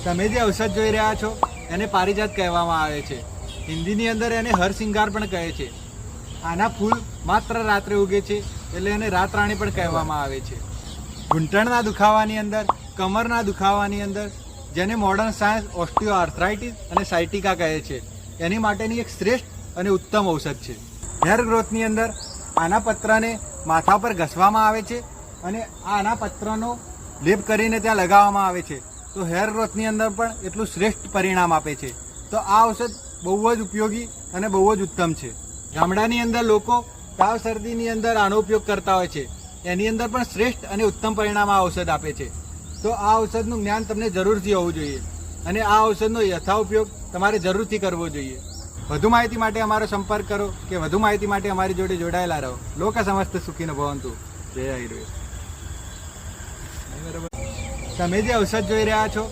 તમે જે ઔષધ જોઈ રહ્યા છો એને પારિજાત કહેવામાં આવે છે. હિન્દીની અંદર એને હરસિંગાર પણ કહે છે. આના ફૂલ માત્ર રાત્રે ઉગે છે એટલે એને રાતરાણી પણ કહેવામાં આવે છે. ઘૂંટણના દુખાવાની અંદર, કમરના દુખાવાની અંદર, જેને મોડર્ન સાયન્સ ઓસ્ટિયો આર્થરાઇટિસ અને સાયટિકા કહે છે, એની માટેની એક શ્રેષ્ઠ અને ઉત્તમ ઔષધ છે. હેર ગ્રોથની અંદર આના પત્રને માથા પર ઘસવામાં આવે છે અને આના પત્રનો લેપ કરીને ત્યાં લગાવવામાં આવે છે તો હેર ગ્રોથની અંદર પણ એટલું શ્રેષ્ઠ પરિણામ આપે છે. તો આ ઔષધ બહુ જ ઉપયોગી અને બહુ જ ઉત્તમ છે. ગામડાની અંદર લોકો તાવ શરદીની અંદર આનો ઉપયોગ કરતા હોય છે. એની અંદર પણ શ્રેષ્ઠ અને ઉત્તમ પરિણામ આ ઔષધ આપે છે. તો આ ઔષધનું જ્ઞાન તમને જરૂરથી હોવું જોઈએ અને આ ઔષધનો યથા ઉપયોગ તમારે જરૂરથી કરવો જોઈએ. વધુ માહિતી માટે અમારો સંપર્ક કરો કે વધુ માહિતી માટે અમારી જોડે જોડાયેલા રહો. લોક સમસ્ત સુખીનો ભવંતુ. જય આયુર્વેદ. તમે જે ઔષધ જોઈ રહ્યા છો